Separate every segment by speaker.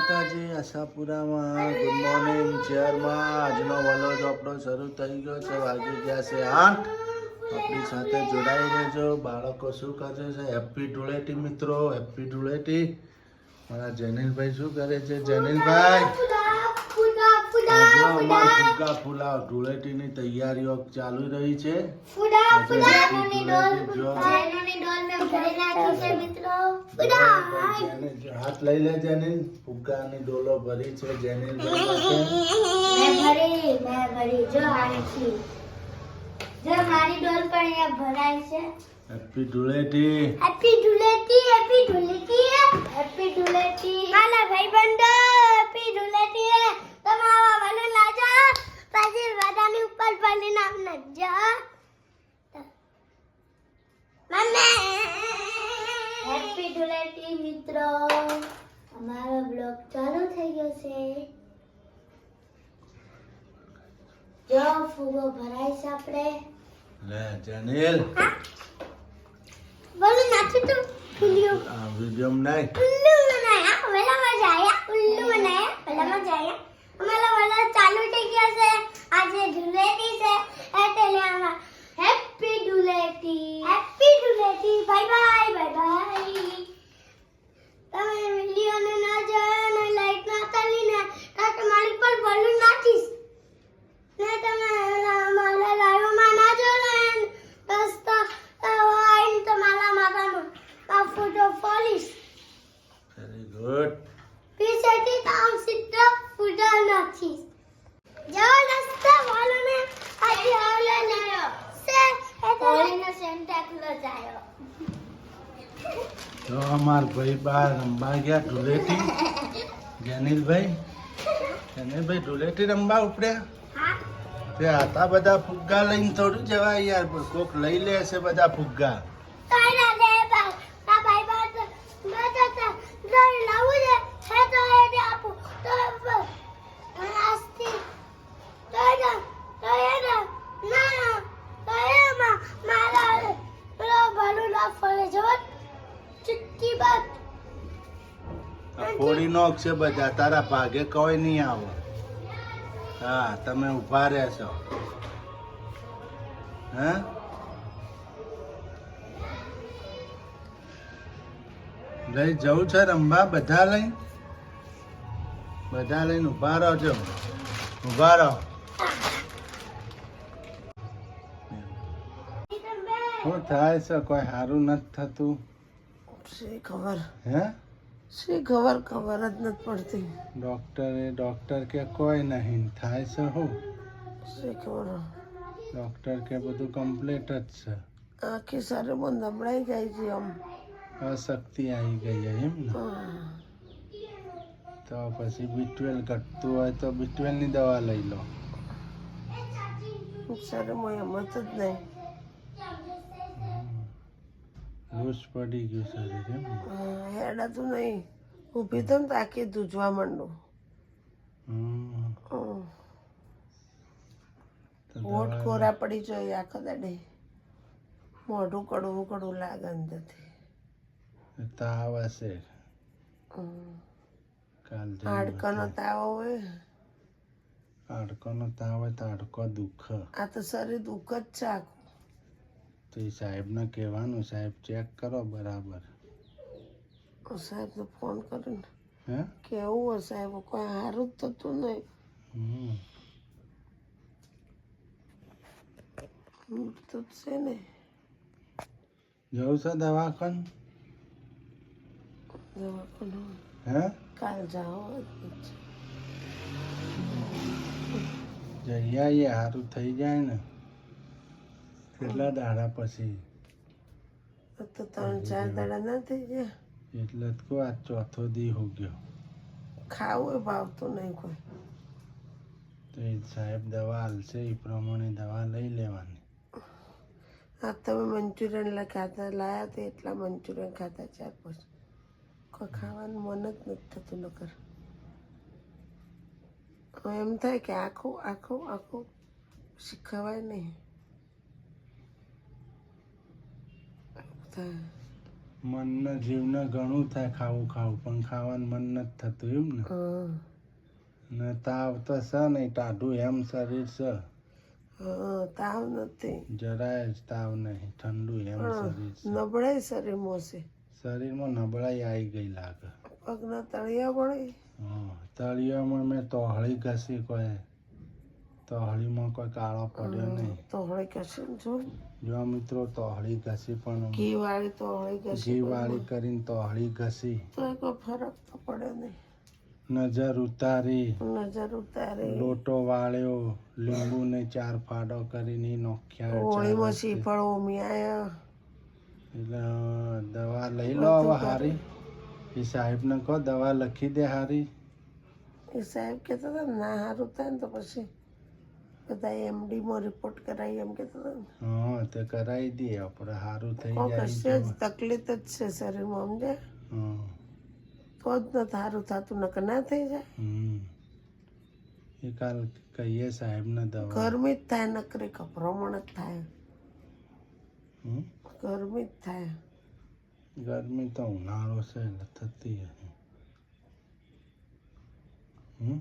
Speaker 1: માતાજી આશાપુરામાં good morning શહેરમાં આજનો વલોજ આપણો શરૂ થઈ ગયો છે. વાગી ગયા છે 8. આપણી સાથે જોડાઈ રહેજો. બાળકો શું કરે છે? હેપી ધૂળેટી મિત્રો, હેપી ધૂળેટી. મારા જનીલભાઈ શું કરે છે? જનીલભાઈ ફુગ્ગા ફુલાવ ધૂળેટીની તૈયારીઓ ચાલુ રહી છે. હાથ લઈ લે જેનિલ. ફુગ્ગાની ડોલો ભરી છે જેનિલ.
Speaker 2: મારી ડોલ પણ અહીંયા ભરાય છે.
Speaker 1: Happy Dhuleti.
Speaker 2: Happy Dhuleti, happy Dhuleti, happy Dhuleti. મારા ભાઈબંધો હેપી ધૂળેટી. તમારા વાલો લાજા પછી વાડાની ઉપર પાણી નામ નજા. મમ્મી હેપી ધૂળેટી મિત્રો. અમારો બ્લોગ ચાલુ થઈ ગયો છે. જો ફૂગો ભરાય છે આપણે.
Speaker 1: લે જેનિલ.
Speaker 2: બોલો નાચું તો ફૂલ્યો.
Speaker 1: આ વિડિયો નહીં.
Speaker 2: ઉલ્લू बनाया वेला मजा आया. उल्लू बनाया वेला मजा आया. અમારા વાલા ચાલુ થઈ ગયા છે. આજે ધૂળેટી છે એટલે આમાં happy Dhuleti. Happy Dhuleti. Bye bye bye bye. તમે વિડિયોને ના જોયો ને લાઈક ના કરી ને તો તમારી પર બોલું નાખીશ ને. તમે મારા લાઈવમાં ના જોયો ને તો આઈન તમારા માથામાં આ ફોટો ફોલીશ.
Speaker 1: Very good.
Speaker 2: પીછેથી તામ સીધો ફોટો નાખીશ. જબરદસ્ત વાલોને આજે આવલે લાયો સે ઓલીનો સેન્ટા ક્લોઝ આયો.
Speaker 1: તો અમાર ભાઈ બહાર રમવા ગયા ધૂળેટી. જેનિલભાઈ ધૂળેટી રમવા ઉપડ્યા.
Speaker 2: હા
Speaker 1: તે આતા બધા ફુગ્ગા લઈને થોડું જવાય યાર. કોક લઈ લે છે બધા ફુગ્ગા.
Speaker 2: કાઈના દે બા ભાઈ બા તો લઈ લાવું છે હે તો એ આપો તો આસ્તી તો એ ના તો એમાં મારા પેલો બાલુ ના ફળે જવા ચુટકી બાત.
Speaker 1: આ ફોડી નોક છે બધા. તારા ભાગે કોઈ નહીં આવો. હા તમે ઊભા રહેશો. હા લઈ જવું છે રમવા. બધા લઈને ઊભા રહો છો. ઊભા રહો. શું થાય છે? કોઈ સારું નથી થતું.
Speaker 3: શી ખબર
Speaker 1: હે
Speaker 3: શી ખબર ખબર જ નથી પડતી.
Speaker 1: ડોક્ટર કે કોઈ નહીં થાય છે. શું
Speaker 3: શી ખબર
Speaker 1: ડોક્ટર કે બધું કમ્પ્લીટ જ છે.
Speaker 3: આખી શરીરમાં નબળાઈ જાય છે આમ.
Speaker 1: અશક્તિ આવી ગઈ એમ ને. તો પછી B12 ઘટતું હોય તો B12 ની દવા લઈ લો.
Speaker 3: શરીરમાં હિંમત જ નહીં.
Speaker 1: લૂઝ પડી ગયું શરીર એમ ને.
Speaker 3: હેડાતું નહીં. ઊભી તો ને તાકી ધૂજવા માંડું. હોઠ કોરા પડી જોઈએ આખો દાડે. મોઢું કડવું કડવું લાગે અંદરથી.
Speaker 1: તાવ હશે. કાલ
Speaker 3: હાડકાનો તાવ હોય.
Speaker 1: હાડકાનો તાવ હોય તો હાડકો દુખ.
Speaker 3: આ તો શરીર દુઃખ જ છે આખું.
Speaker 1: તો એ સાહેબને કહેવાનું, સાહેબ ચેક કરો બરાબર.
Speaker 3: સાહેબને ફોન કરીને
Speaker 1: હે
Speaker 3: કેવું હોય સાહેબ કોઈ સારું જ થતું નહીં. તો છે ને
Speaker 1: જવું છે દવાખાને. હે
Speaker 3: કાલ જાઓ
Speaker 1: જઈ આવીએ. સારું થઈ જાય ને. કેટલા દાડા પછી?
Speaker 3: તો 3-4 દાડા ના થઈ ગયા.
Speaker 1: એટલે જ કહું આ ચોથો દી હો ગયો.
Speaker 3: ખાવું એ ભાવતું નહીં કોઈ.
Speaker 1: તો એ સાહેબ દવા હાલશે એ પ્રમાણે દવા લઈ લેવાની.
Speaker 3: આ તમે મંચુરિયન ખાતા લાયા તો એટલા મંચુરિયન ખાતા 4-5. કોઈ ખાવાનું મન જ નથી થતું નકર. એમ થાય કે આખું આખું આખું શીખવાય નહીં થાય.
Speaker 1: મનને જીવને ઘણું થાય ખાવું ખાવું પણ ખાવાનું મન નથી થતું એમ ને
Speaker 3: હમ.
Speaker 1: ને તાવ તો છે નહીં ટાઢું એમ શરીર છે
Speaker 3: તાવ નથી
Speaker 1: જરાય જ તાવ નહીં ઠંડુ એમ શરીર છે
Speaker 3: નબળાઈ શરીર મોસે
Speaker 1: શરીરમાં નબળાઈ આવી ગઈ લાગે
Speaker 3: પગના તળિયા પડે
Speaker 1: હા તળિયામાં મેં તોહળી ઘસી કોઈ તોહળીમાં કોઈ કાળો પડ્યો નહીં
Speaker 3: તો હળે કશું જો
Speaker 1: જો મિત્રો તોહળી ઘસી પણ
Speaker 3: ઘી વાળી તો હળે
Speaker 1: ઘી
Speaker 3: કશું
Speaker 1: વાળી કરીને તોહળી ઘસી
Speaker 3: તો કોઈ ફરક તો પડે નહીં
Speaker 1: નજર ઉતારી
Speaker 3: નજર ઉતારે
Speaker 1: લોટો વાળ્યો લીંબુ ને 4 ફાડો કરીને નોખ્યા
Speaker 3: હોળીમાં શ્રીફળ ઓમી આયા
Speaker 1: એટલે દવા લઈ લો હવે હારી એ સાહેબને કહો દવા લખી દે હારી
Speaker 3: એ સાહેબ કહેતા હતા ને, ના સારું થાય ને તો પછી બધા એમડીમાં રિપોર્ટ કરાવી એમ કહેતા હતા ને.
Speaker 1: હા તે કરાવી દઈએ આપણે સારું થઈ
Speaker 3: કોઈ
Speaker 1: જાય
Speaker 3: કશે જ તકલીફ જ છે શરીરમાં સમજે
Speaker 1: હા
Speaker 3: તો જ નથી સારું થતું નકર ના થઈ જાય
Speaker 1: એ કાલ કહીએ સાહેબને દવા
Speaker 3: ગરમી જ થાય નકરી ગભરામણ જ થાય
Speaker 1: હમ?
Speaker 3: ગરમી જ થાય
Speaker 1: ગરમી તો ઉનાળો છે એટલે થતી હશે
Speaker 3: હમ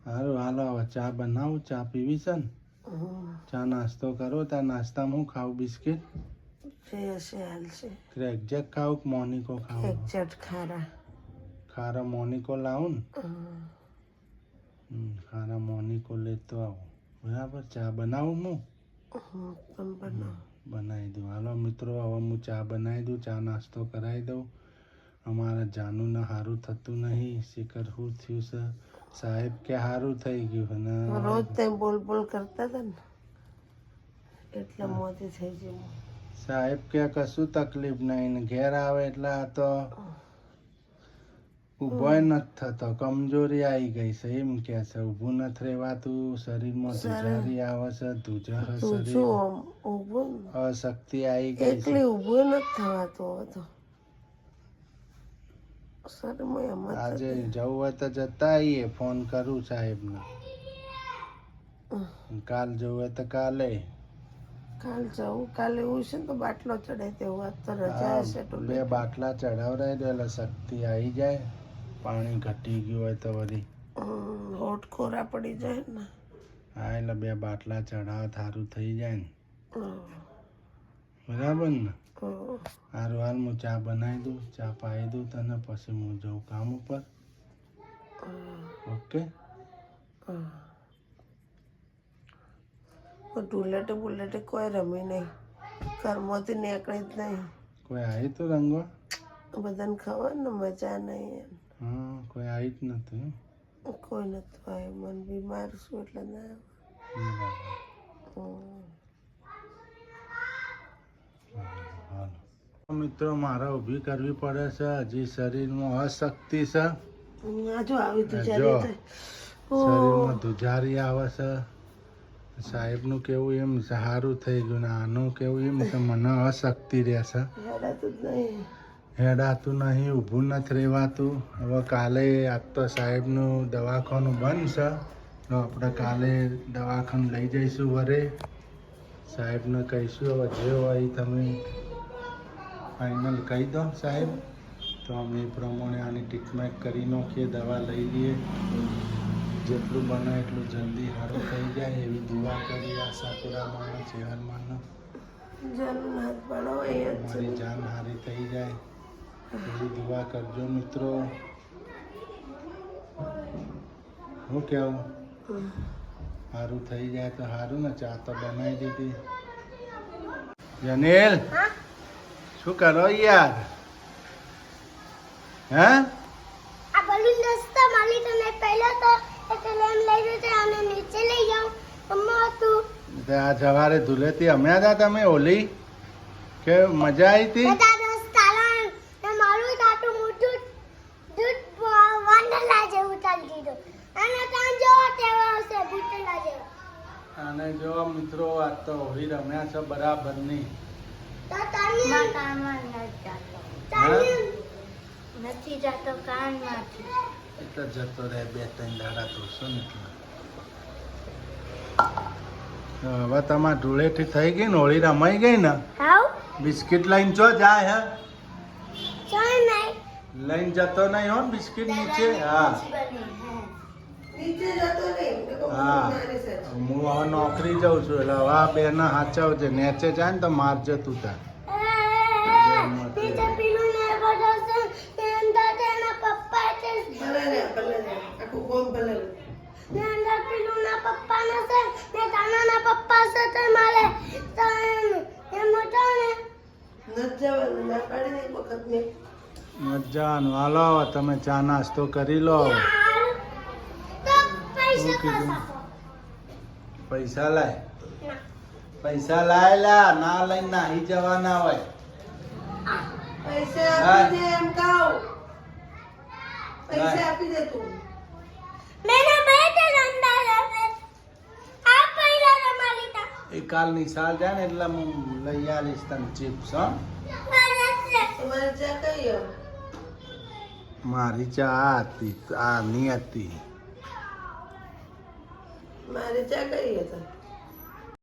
Speaker 1: સારું હાલો હવે ચા બનાવું ચા પીવી છે ને
Speaker 3: હમ.
Speaker 1: ચા નાસ્તો કરો ત્યાં નાસ્તામાં હું ખાવું બિસ્કિટ
Speaker 3: જે હશે હાલશે
Speaker 1: ક્રેક જેક ખાવું કે મોનિકો ખાવું
Speaker 3: એક ચટ ખારા
Speaker 1: ખારા મોનિકો લાવું ને
Speaker 3: હમ.
Speaker 1: ખારા મોનિકો લેતો આવું બરાબર ચા બનાવું હું
Speaker 3: તમે બનાવો
Speaker 1: બનાવી દઉં હાલો મિત્રો હવે હું ચા બનાવી દઉં ચા નાસ્તો કરાવી દઉં અમારા જાનુને સારું થતું નહીં શિખર શું થયું છે સાહેબ કે સારું થઈ ગયું અને
Speaker 3: રોજ તેમ બોલ બોલ કરતા હતા ને એટલે મોતી થઈ ગયું
Speaker 1: સાહેબ કે કશું તકલીફ નહીં ને ઘેર આવે એટલે આ તો ઊભોય નથી થતો કમજોરી આવી ગઈ છે એમ કે છે ઊભું નથી રહેવાતું શરીરમાં ધુજારી આવે છે ધુજા
Speaker 3: તું
Speaker 1: શરીર
Speaker 3: શું આમ ઊભું
Speaker 1: અશક્તિ આવી ગઈ છે
Speaker 3: એકલી ઊભું નથી થવાતું હવે તો શરીરમાં એમ જ
Speaker 1: આજે
Speaker 3: થતું.
Speaker 1: જવું હોય તો જતા આવીએ ફોન કરું સાહેબને કાલ જવું હોય તો કાલે
Speaker 3: કાલ જવું કાલે એવું છે ને તો બાટલો ચડે તેવું આજ તો રજા હશે તો
Speaker 1: બે બાટલા ચડાવરાય દે એટલે શક્તિ આવી જાય પાણી ઘટી ગયું હોય તો વળી
Speaker 3: હોટ ખોરા પડી જાય ને
Speaker 1: હા એટલે બે બાટલા ચડાવ સારું થઈ જાય ને
Speaker 3: હમ.
Speaker 1: બરાબર ને
Speaker 3: હમ.
Speaker 1: સારું હાલ હું ચા બનાવી દઉં ચા પાઈ દઉં તને પછી હું જઉં કામ ઉપર ઓકે
Speaker 3: ઢુલેટે બુલેટે કોઈ રમી નહીં ઘરમાંથી નીકળી જ નહીં
Speaker 1: કોઈ આવી તો રંગવા
Speaker 3: બધાને ખબર ને મજા નહીં
Speaker 1: હા કોઈ આવી જ નથી
Speaker 3: એમ. કોઈ નતું આવ્યું મને બીમાર છું એટલે ના
Speaker 1: બરાબર.
Speaker 3: આવ્યું.
Speaker 1: હાલો મિત્રો મારે ઊભી કરવી પડે છે હજી શરીરમાં અશક્તિ છે
Speaker 3: આ જો આવી તું
Speaker 1: જો.
Speaker 3: જ્યારે
Speaker 1: શરીરમાં ધુજારી આવે છે સાહેબનું કેવું એમ છે સારું થઈ ગયું ને આનું કેવું એમ છે મને અશક્તિ રહેશે
Speaker 3: હેડાતું જ નહીં
Speaker 1: હેડાતું નહીં ઊભું નથી રહેવાતું હવે કાલે આજ તો સાહેબનું દવાખાનું બંધ છે તો આપણે કાલે દવાખાનું લઈ જઈશું વરે સાહેબને કહીશું હવે જે હોય એ તમે ફાઇનલ કહી દો સાહેબ તો અમે એ પ્રમાણે આની ટ્રીટમેન્ટ કરી નાખીએ દવા લઈ લઈએ જેટલું બને એટલું જલ્દી સારું થઈ જાય એવી દુઆ કરી આશાપુરામાં ચેહરમાંનો
Speaker 3: જરૂર હાથ પાડો અહીંયા જ
Speaker 1: મારી જાન સારી થઈ જાય એવી દુઆ કરજો મિત્રો હું કેવું સારું થઈ જાય તો સારું ને ચા તો બનાવી દીધી જનેલ શું કરો યાર હે
Speaker 2: આ બલૂન રસ્તા માલી તને પહેલા તો એટલે એમ લઈ જતે અને નીચે લઈ જાઉં અમ્મા તું
Speaker 1: તે આ સવારે ધૂલેથી અમે હતા તમે ઓલી કે મજા આવી હતી
Speaker 2: બધા રસ્તા લાન ને મારું તાટું મોટું દૂધ વાંદરલા જેવું ચાલી દીધું અને ત્યાં જો તેવા હશે ભૂતલા જેવા
Speaker 1: અને જો મિત્રો આજ તો હોળી રમ્યા છે બરાબર નહીં
Speaker 2: તો તને કાનમાં નથી જાતો કાનમાંથી
Speaker 1: એટલે જતો રહે 2-3 દાડા તો શું ને એટલે. તો હવે તમારે ધૂળેટી થઈ ગઈ ને હોળી રમાઈ ગઈ ને
Speaker 2: હાઉ
Speaker 1: બિસ્કિટ લઈને જો જાય હે
Speaker 2: ચાલ નહીં
Speaker 1: લઈને જતો નહીં હો બિસ્કિટ નીચે હા
Speaker 3: નીચે જતો નહીં
Speaker 1: હા હું હવે નોકરી જાઉં છું એટલે હવે આ બેને હાચવજે નેચે જાય ને તો મારજે તું તાર
Speaker 2: નીચે પીલું ને બધો છે અંદર તેના પપ્પા છે
Speaker 3: ભલે લે આખું ગોમ ભલે લે
Speaker 2: ને અંદર પીલું ના પપ્પા ને છે ને તાના પપ્પા છે તે મારે એમ મોટો ને
Speaker 3: નથી જવાનું ના પાડી દે એક વખત મેં
Speaker 1: મજાનું હાલો તમે ચા નાસ્તો કરી લો
Speaker 2: તો પૈસા
Speaker 1: કીધું?
Speaker 2: પાછા
Speaker 1: પૈસા લાય પૈસા લાય લા ના લઈને નાહી જવાના હોય
Speaker 3: પૈસા આપી દે એમ કહું પૈસા આપી દે તું
Speaker 2: મેના બેટે રંડા રહે આ પહેલા રમાલી તા
Speaker 1: એ કાલ નિશાળ જાય ને એટલે હું લઈ આવીશ તને ચિપ્સ હો
Speaker 3: તમારે ચા કઈ
Speaker 1: મારી ચા આ હતી આ ની હતી
Speaker 3: મારી ચા કઈ હતા